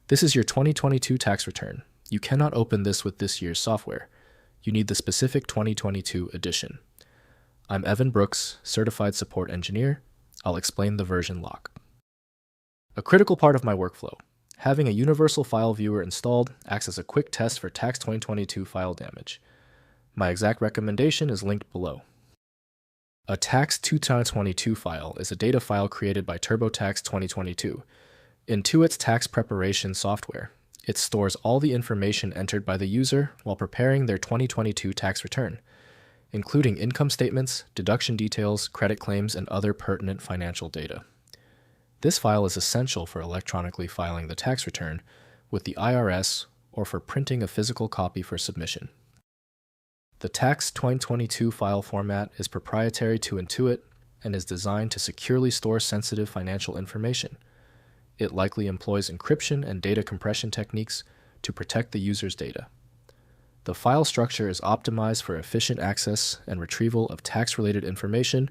This is your 2022 tax return. You cannot open this with this year's software. You need the specific 2022 edition. I'm Evan Brooks, Certified Support Engineer. I'll explain the version lock. A critical part of my workflow. Having a universal file viewer installed acts as a quick test for TAX2022 file damage. My exact recommendation is linked below. A TAX2022 file is a data file created by TurboTax 2022, Intuit's tax preparation software. It stores all the information entered by the user while preparing their 2022 tax return, including income statements, deduction details, credit claims, and other pertinent financial data. This file is essential for electronically filing the tax return with the IRS or for printing a physical copy for submission. The TAX2022 file format is proprietary to Intuit and is designed to securely store sensitive financial information. It likely employs encryption and data compression techniques to protect the user's data. The file structure is optimized for efficient access and retrieval of tax-related information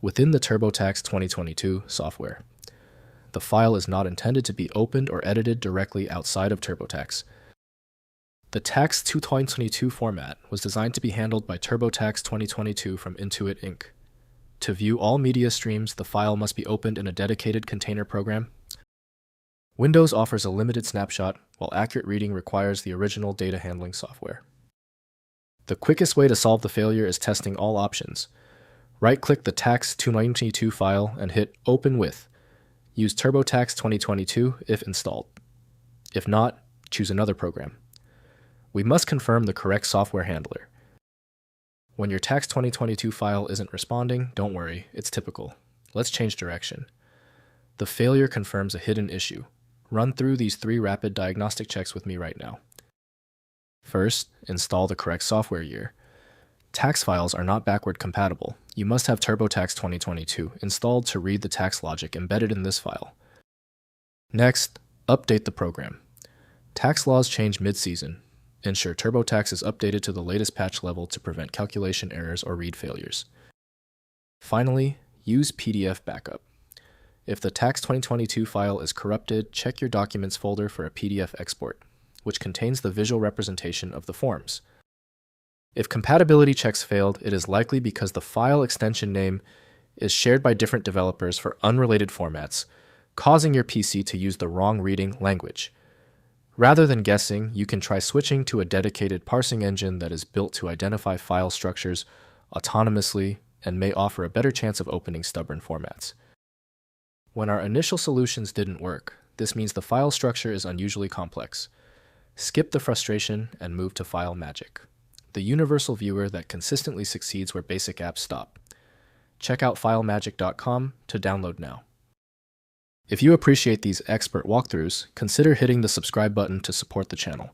within the TurboTax 2022 software. The file is not intended to be opened or edited directly outside of TurboTax. The TAX2022 format was designed to be handled by TurboTax 2022 from Intuit Inc. To view all media streams, the file must be opened in a dedicated container program. Windows offers a limited snapshot, while accurate reading requires the original data handling software. The quickest way to solve the failure is testing all options. Right-click the TAX2022 file and hit Open With. Use TurboTax 2022 if installed. If not, choose another program. We must confirm the correct software handler. When your TAX 2022 file isn't responding, don't worry, it's typical. Let's change direction. The failure confirms a hidden issue. Run through these 3 rapid diagnostic checks with me right now. First, install the correct software year. Tax files are not backward compatible. You must have TurboTax 2022 installed to read the tax logic embedded in this file. Next, update the program. Tax laws change mid-season. Ensure TurboTax is updated to the latest patch level to prevent calculation errors or read failures. Finally, use PDF backup. If the TAX 2022 file is corrupted, check your Documents folder for a PDF export, which contains the visual representation of the forms. If compatibility checks failed, it is likely because the file extension name is shared by different developers for unrelated formats, causing your PC to use the wrong reading language. Rather than guessing, you can try switching to a dedicated parsing engine that is built to identify file structures autonomously and may offer a better chance of opening stubborn formats. When our initial solutions didn't work, this means the file structure is unusually complex. Skip the frustration and move to File Magic, the universal viewer that consistently succeeds where basic apps stop. Check out FileMagic.com to download now. If you appreciate these expert walkthroughs, consider hitting the subscribe button to support the channel.